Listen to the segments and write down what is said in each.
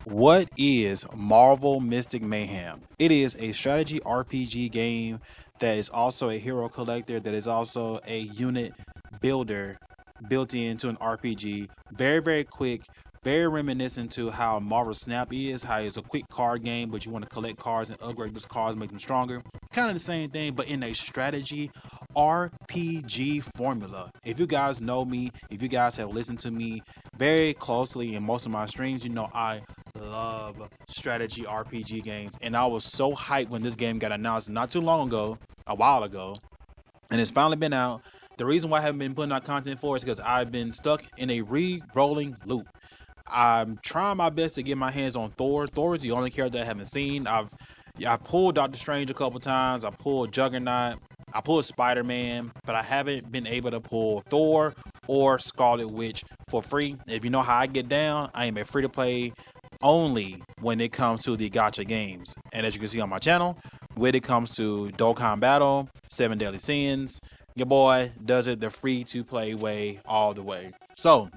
What is Marvel Mystic Mayhem? It is a strategy RPG game that is also a hero collector, that is also a unit builder built into an RPG. Very, very quick, very reminiscent to how Marvel Snap is, how it's a quick card game, but you want to collect cards and upgrade those cards, make them stronger. Kind of the same thing, but in a strategy RPG formula. If you guys know me, if you guys have listened to me very closely in most of my streams, you know I love strategy RPG games, and I was so hyped when this game got announced not too long ago, a while ago, and it's finally been out. The reason why I haven't been putting out content for is because I've been stuck in a re-rolling loop. I'm trying my best to get my hands on Thor. Thor is the only character I haven't seen. I pulled Doctor Strange a couple times. I pulled Juggernaut. I pulled Spider-Man, but I haven't been able to pull Thor or Scarlet Witch for free. If you know how I get down, I am a free-to-play only when it comes to the gacha games. And as you can see on my channel, when it comes to Dokkan Battle, 7 Deadly Sins, your boy does it the free-to-play way all the way. So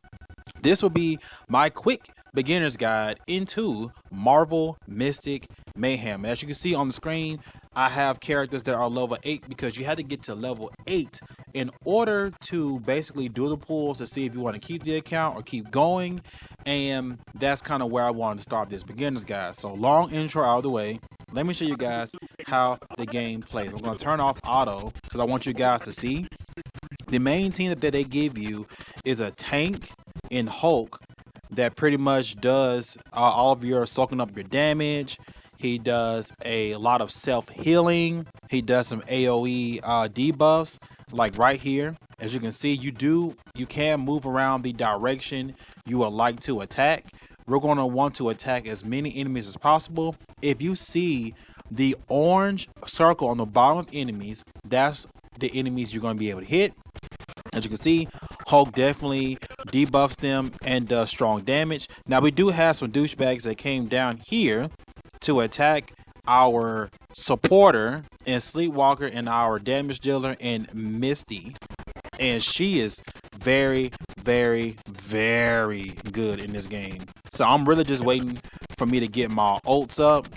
this will be my quick beginner's guide into Marvel Mystic Mayhem. As you can see on the screen, I have characters that are level 8 because you had to get to level 8 in order to basically do the pulls to see if you want to keep the account or keep going. And that's kind of where I wanted to start this beginner's guide. So long intro out of the way. Let me show you guys how the game plays. I'm going to turn off auto because I want you guys to see. The main team that they give you is a tank in Hulk that pretty much does all of your soaking up your damage. He does a lot of self-healing. He does some AoE debuffs, like right here. As you can see, you can move around the direction you would like to attack. We're going to want to attack as many enemies as possible. If you see the orange circle on the bottom of enemies, that's the enemies you're going to be able to hit. As you can see, Hulk definitely debuffs them and does strong damage. Now, we do have some douchebags that came down here to attack our supporter and Sleepwalker and our damage dealer and Misty. And she is very, very, very good in this game. So I'm really just waiting for me to get my ults up.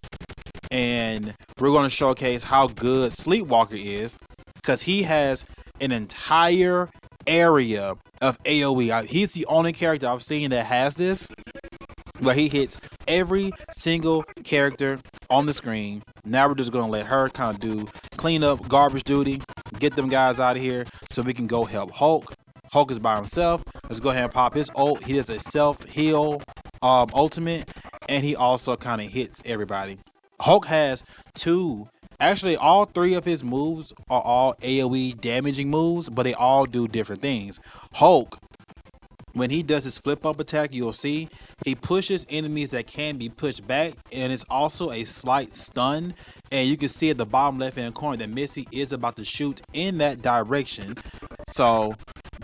And we're going to showcase how good Sleepwalker is, because he has an entire area of AoE. He's the only character I've seen that has this, where he hits every single character on the screen. Now we're just going to let her kind of do clean up garbage duty, get them guys out of here so we can go help Hulk. Hulk is by himself. Let's go ahead and pop his ult. He does a self-heal ultimate, and he also kind of hits everybody. Hulk has actually all 3 of his moves are all AoE damaging moves, but they all do different things. Hulk, when he does his flip up attack, you'll see he pushes enemies that can be pushed back, and it's also a slight stun. And you can see at the bottom left hand corner that Missy is about to shoot in that direction. So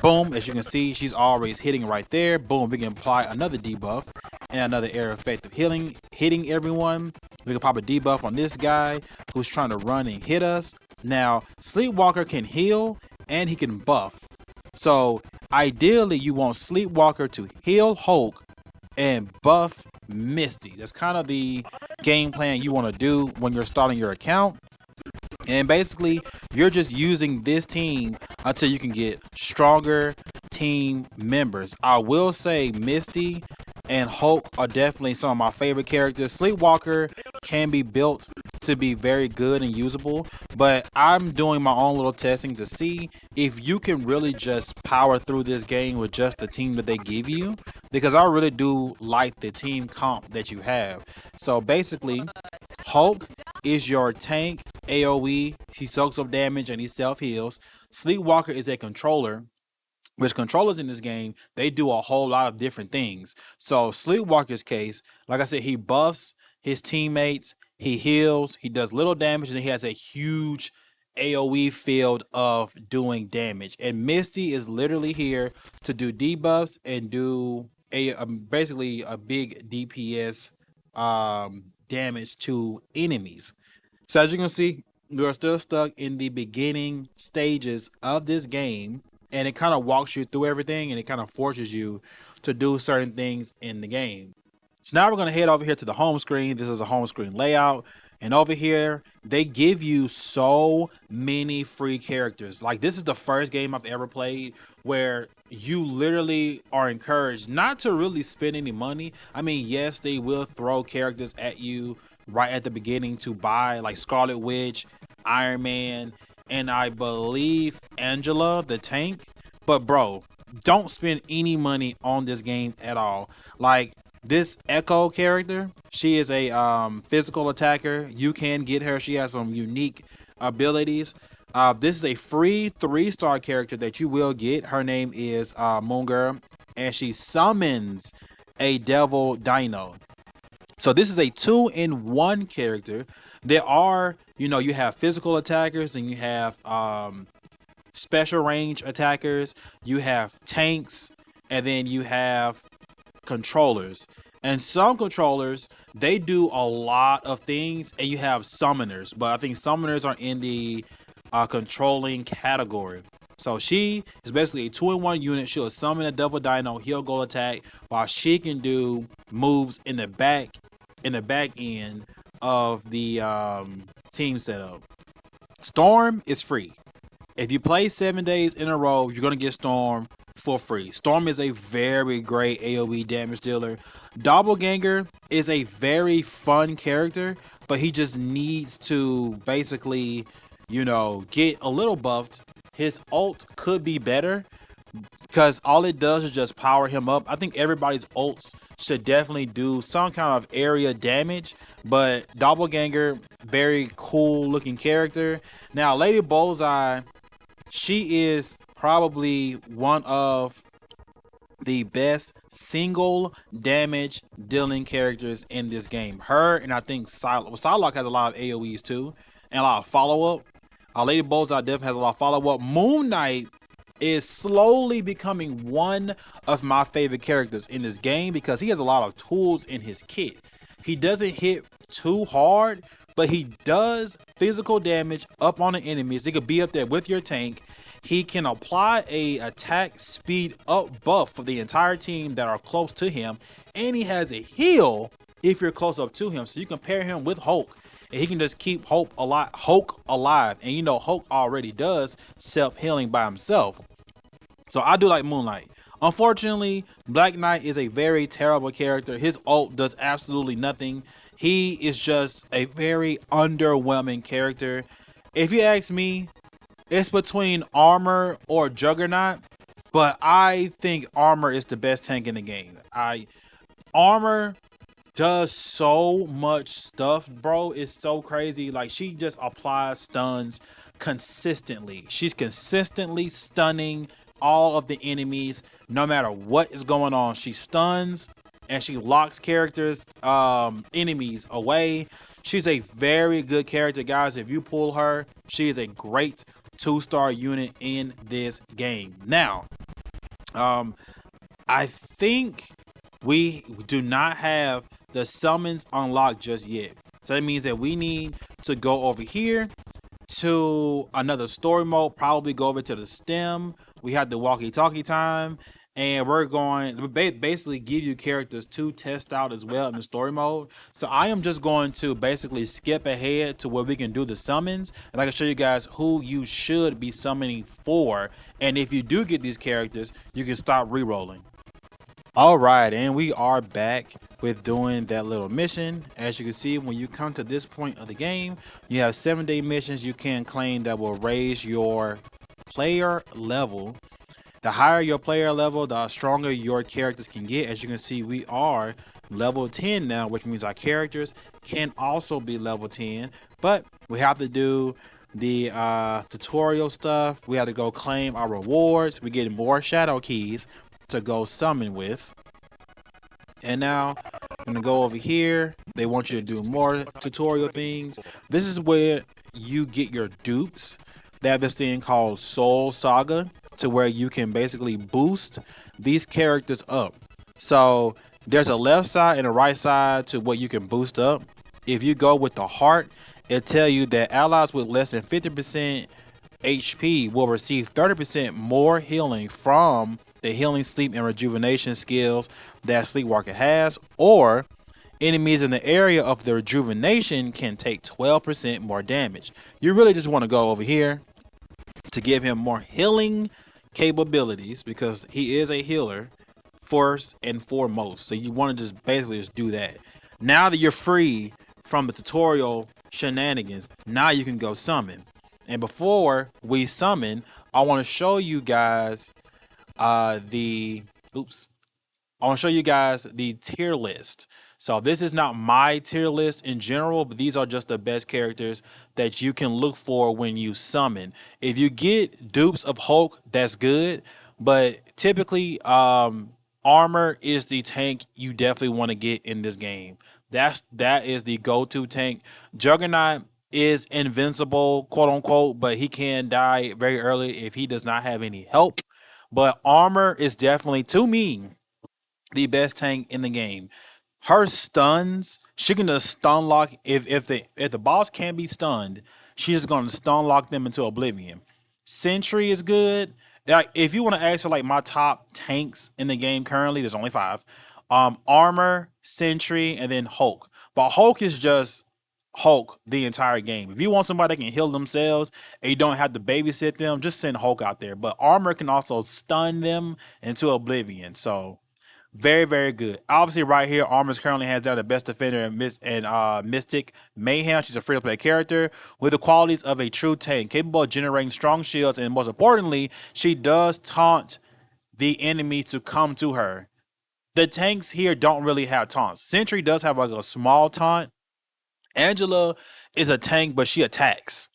boom, as you can see, she's always hitting right there. Boom, we can apply another debuff and another area effect of hitting everyone. We can pop a debuff on this guy who's trying to run and hit us. Now, Sleepwalker can heal and he can buff. So ideally, you want Sleepwalker to heal Hulk and buff Misty. That's kind of the game plan you want to do when you're starting your account. And basically, you're just using this team until you can get stronger team members. I will say Misty and Hulk are definitely some of my favorite characters. Sleepwalker can be built to be very good and usable, but I'm doing my own little testing to see if you can really just power through this game with just the team that they give you, because I really do like the team comp that you have. So basically, Hulk is your tank AoE. He soaks up damage and he self-heals. Sleepwalker is a controller, which controllers in this game, they do a whole lot of different things. So Sleepwalker's case, like I said, he buffs his teammates, he heals, he does little damage, and he has a huge AoE field of doing damage. And Misty is literally here to do debuffs and do basically a big DPS damage to enemies. So as you can see, we are still stuck in the beginning stages of this game, and it kind of walks you through everything, and it kind of forces you to do certain things in the game. So now we're going to head over here to the home screen. This is a home screen layout. And over here, they give you so many free characters. Like, this is the first game I've ever played where you literally are encouraged not to really spend any money. I mean, yes, they will throw characters at you right at the beginning to buy, like Scarlet Witch, Iron Man, and I believe Angela, the tank. But bro, don't spend any money on this game at all. Like, this Echo character, she is a physical attacker. You can get her. She has some unique abilities. This is a free 3-star character that you will get. Her name is Moon Girl, and she summons a devil dino. So this is a 2-in-1 character. There are, you have physical attackers and you have special range attackers. You have tanks, and then you have controllers. And some controllers, they do a lot of things, and you have summoners, but I think summoners are in the controlling category. So she is basically a 2-in-1 unit. She'll summon a devil dino, he'll go attack, while she can do moves in the back end of the team setup. Storm is free. If you play 7 days in a row, you're going to get Storm for free. Storm is a very great AoE damage dealer. Doppelganger is a very fun character, but he just needs to basically, get a little buffed. His ult could be better because all it does is just power him up. I think everybody's ults should definitely do some kind of area damage, but Doppelganger, very cool looking character. Now, Lady Bullseye, she is probably one of the best single damage dealing characters in this game. Her and I think Psylocke has a lot of AoEs too, and a lot of follow up. Lady Bullseye definitely has a lot of follow up. Moon Knight is slowly becoming one of my favorite characters in this game because he has a lot of tools in his kit. He doesn't hit too hard, but he does physical damage up on the enemies. He could be up there with your tank. He can apply a attack speed up buff for the entire team that are close to him, and he has a heal if you're close up to him. So you can pair him with Hulk, and he can just keep Hulk alive. And Hulk already does self-healing by himself. So I do like Moonlight. Unfortunately, Black Knight is a very terrible character. His ult does absolutely nothing. He is just a very underwhelming character. If you ask me, it's between Armor or Juggernaut, but I think Armor is the best tank in the game. Armor does so much stuff, bro. It's so crazy. Like, she just applies stuns consistently. She's consistently stunning all of the enemies no matter what is going on. She stuns and she locks enemies away. She's a very good character, guys. If you pull her, she is a great 2-star unit in this game. Now, I think we do not have the summons unlocked just yet. So that means that we need to go over here to another story mode, probably go over to the stem. We have the walkie-talkie time, and we're going to basically give you characters to test out as well in the story mode. So I am just going to basically skip ahead to where we can do the summons, and I can show you guys who you should be summoning for. And if you do get these characters, you can stop re-rolling. All right, and we are back with doing that little mission. As you can see, when you come to this point of the game, you have 7-day missions you can claim that will raise your player level. The higher your player level, the stronger your characters can get. As you can see, we are level 10 now, which means our characters can also be level 10. But we have to do the tutorial stuff. We have to go claim our rewards. We get more shadow keys to go summon with. And now I'm gonna go over here. They want you to do more tutorial things. This is where you get your dupes. They have this thing called Soul Saga, to where you can basically boost these characters up. So there's a left side and a right side to what you can boost up. If you go with the heart, it'll tell you that allies with less than 50% HP will receive 30% more healing from the healing, sleep, and rejuvenation skills that Sleepwalker has, or enemies in the area of the rejuvenation can take 12% more damage. You really just want to go over here to give him more healing capabilities because he is a healer first and foremost. So you want to just basically just do that. Now that you're free from the tutorial shenanigans, now you can go summon. And before we summon, I want to show you guys the oops. I want to show you guys the tier list. So this is not my tier list in general, but these are just the best characters that you can look for when you summon. If you get dupes of Hulk, that's good, but typically armor is the tank you definitely want to get in this game. That is the go-to tank. Juggernaut is invincible, quote unquote, but he can die very early if he does not have any help. But armor is definitely, to me, the best tank in the game. Her stuns, she can just stun lock if the boss can't be stunned, she's just gonna stun lock them into oblivion. Sentry is good. Like if you want to ask for like my top tanks in the game currently, there's only five. Armor, Sentry, and then Hulk. But Hulk is just Hulk the entire game. If you want somebody that can heal themselves and you don't have to babysit them, just send Hulk out there. But Armor can also stun them into oblivion. So very, very good. Obviously, right here, Armors currently has down the best defender in Mystic Mayhem. She's a free-to-play character with the qualities of a true tank, capable of generating strong shields, and most importantly, she does taunt the enemy to come to her. The tanks here don't really have taunts. Sentry does have like a small taunt. Angela is a tank, but she attacks.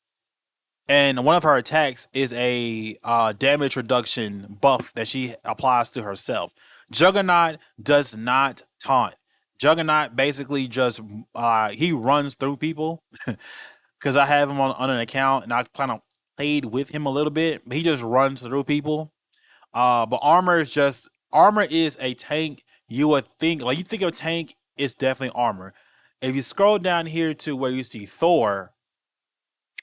And one of her attacks is a damage reduction buff that she applies to herself. Juggernaut does not taunt. Juggernaut basically just he runs through people because I have him on an account and I kind of played with him a little bit. But he just runs through people. But armor is a tank. You would think like you think of a tank, it's definitely armor. If you scroll down here to where you see Thor,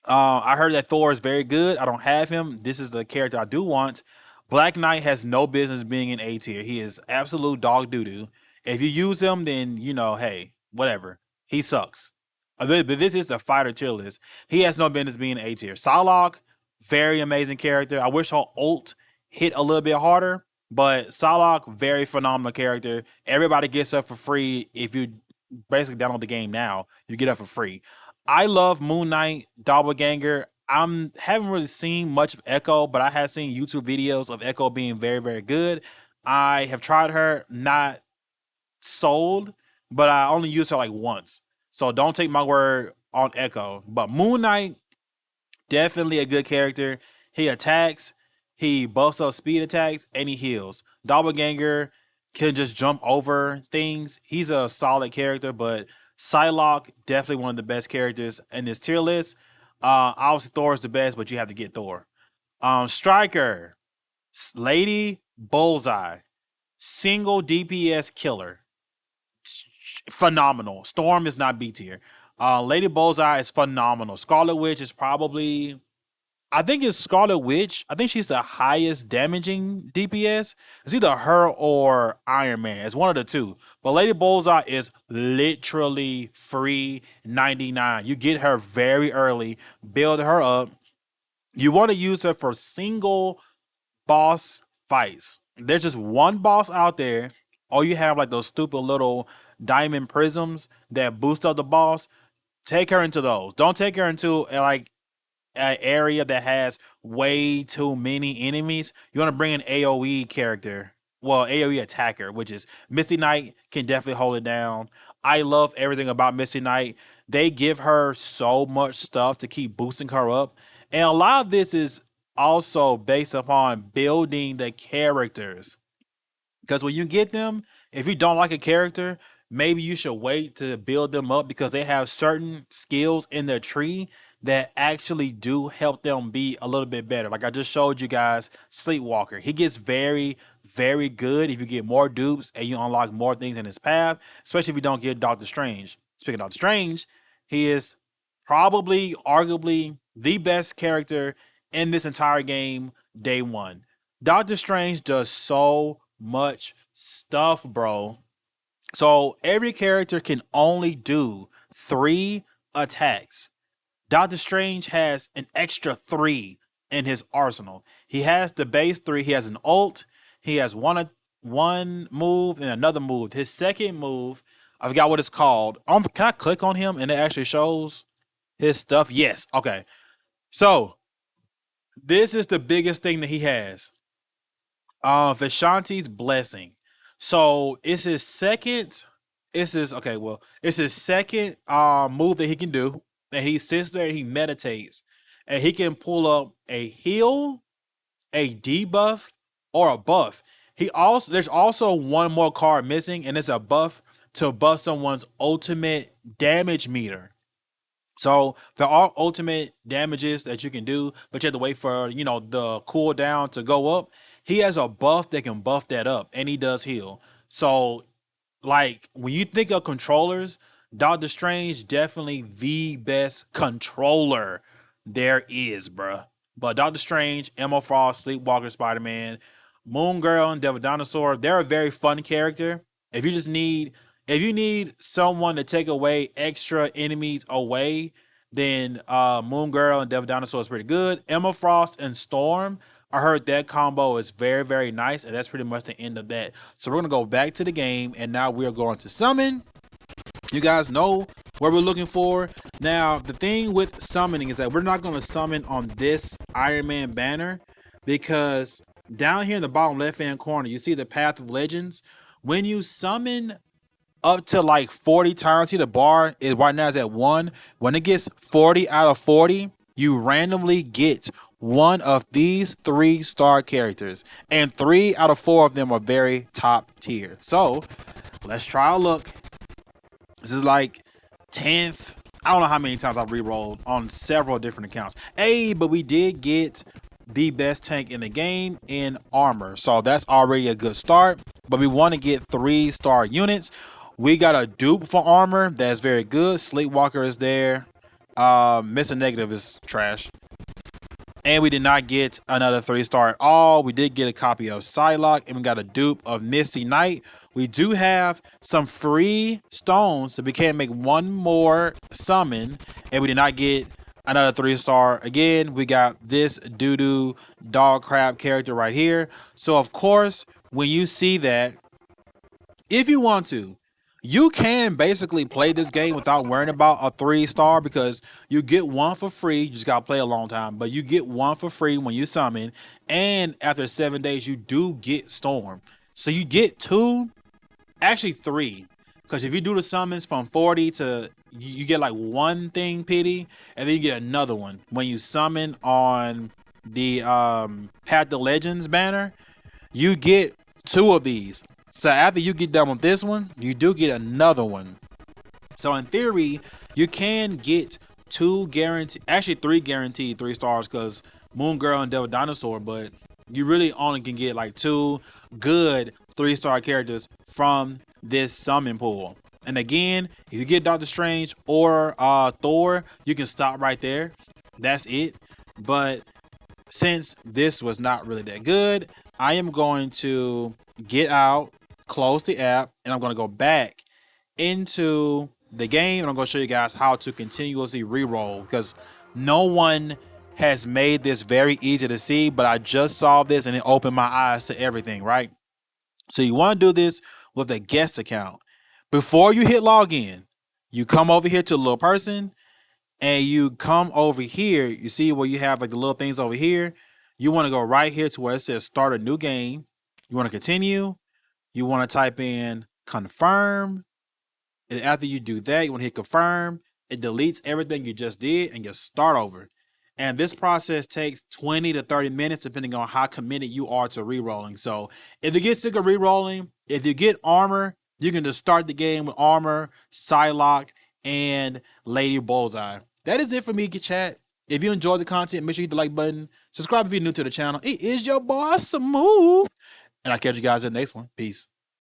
I heard that Thor is very good. I don't have him. This is the character I do want. Black Knight has no business being in A tier. He is absolute dog doo doo. If you use him, then you know, hey, whatever. He sucks. But this is a fighter tier list. He has no business being A tier. Psylocke, very amazing character. I wish her ult hit a little bit harder, but Psylocke, very phenomenal character. Everybody gets her for free if you basically download the game now. You get her for free. I love Moon Knight Doppelganger. I haven't really seen much of Echo, but I have seen YouTube videos of Echo being very, very good. I have tried her, not sold, but I only used her like once. So don't take my word on Echo. But Moon Knight, definitely a good character. He attacks, he buffs up speed attacks, and he heals. Doppelganger can just jump over things. He's a solid character, but Psylocke, definitely one of the best characters in this tier list. Obviously, Thor is the best, but you have to get Thor. Striker, Lady Bullseye, single DPS killer, phenomenal. Storm is not B tier. Lady Bullseye is phenomenal. Scarlet Witch is probably, I think it's Scarlet Witch. I think she's the highest damaging DPS. It's either her or Iron Man. It's one of the two. But Lady Bullseye is literally free 99. You get her very early, build her up. You want to use her for single boss fights. There's just one boss out there. Or you have like those stupid little diamond prisms that boost up the boss. Take her into those. Don't take her into like an area that has way too many enemies. You want to bring an AoE character. Well, AoE attacker, which is Misty Knight, can definitely hold it down. I love everything about Misty Knight. They give her so much stuff to keep boosting her up. And a lot of this is also based upon building the characters. Because when you get them, if you don't like a character, maybe you should wait to build them up because they have certain skills in their tree that actually do help them be a little bit better. Like I just showed you guys, Sleepwalker. He gets very, very good if you get more dupes and you unlock more things in his path, especially if you don't get Doctor Strange. Speaking of Doctor Strange, he is probably, arguably, the best character in this entire game day one. Doctor Strange does so much stuff, bro. So every character can only do 3 attacks. Doctor Strange has an extra 3 in his arsenal. He has the base 3. He has an ult. He has one move and another move. His second move, I forgot what it's called. Can I click on him and it actually shows his stuff? Yes. Okay. So this is the biggest thing that he has. Vishanti's blessing. So it's his second. It's his second move that he can do. And he sits there and he meditates. And he can pull up a heal, a debuff, or a buff. There's also one more card missing, and it's a buff to buff someone's ultimate damage meter. So there are ultimate damages that you can do, but you have to wait for the cooldown to go up. He has a buff that can buff that up, and he does heal. So like when you think of controllers, Doctor Strange definitely the best controller there is, bruh. But Doctor Strange, Emma Frost, Sleepwalker, Spider-Man, Moon Girl, and Devil Dinosaur, they're a very fun character. If you need someone to take away extra enemies away, then Moon Girl and Devil Dinosaur is pretty good. Emma Frost and Storm, I heard that combo is very, very nice, and that's pretty much the end of that. So we're going to go back to the game, and now we're going to summon. You guys know what we're looking for. Now, the thing with summoning is that we're not going to summon on this Iron Man banner, because down here in the bottom left-hand corner, you see the Path of Legends. When you summon up to like 40 times, see the bar is right now is at 1. When it gets 40 out of 40, you randomly get one of these 3-star characters, and 3 out of 4 of them are very top tier. So let's try a look. This is like 10th. I don't know how many times I've re-rolled on several different accounts. But we did get the best tank in the game in armor, so that's already a good start. But we want to get 3-star units. We got a dupe for armor that's very good. Sleepwalker is there. Mr. Negative is trash. And we did not get another 3-star at all. We did get a copy of Psylocke, and we got a dupe of Misty Knight. We do have some free stones, so we can make one more summon, and we did not get another 3-star. Again, we got this doo-doo dog crab character right here. So, of course, when you see that, if you want to, you can basically play this game without worrying about a 3-star, because you get one for free. You just gotta play a long time, but you get one for free when you summon, and after 7 days you do get Storm. So you get 2, actually 3, because if you do the summons from 40 to, you get like 1 thing pity, and then you get another one when you summon on the Path of Legends banner. You get 2 of these. So after you get done with this one, you do get another one. So in theory, you can get 2 guaranteed, actually 3 guaranteed 3-stars, because Moon Girl and Devil Dinosaur, but you really only can get like 2 good 3-star characters from this summon pool. And again, if you get Doctor Strange or Thor, you can stop right there. That's it. But since this was not really that good, I am going to get out, close the app, and I'm going to go back into the game, and I'm going to show you guys how to continuously re-roll, because no one has made this very easy to see, but I just saw this and it opened my eyes to everything, right? So you want to do this with a guest account. Before you hit login, you come over here to a little person, and you come over here. You see where you have like the little things over here. You want to go right here to where it says start a new game. You want to continue. You want to type in confirm. And after you do that, you want to hit confirm. It deletes everything you just did and you start over. And this process takes 20 to 30 minutes depending on how committed you are to re-rolling. So if you get sick of re-rolling, if you get armor, you can just start the game with armor, Psylocke, and Lady Bullseye. That is it for me, chat. If you enjoyed the content, make sure you hit the like button. Subscribe if you're new to the channel. It is your boy, Smooth. And I'll catch you guys in the next one. Peace.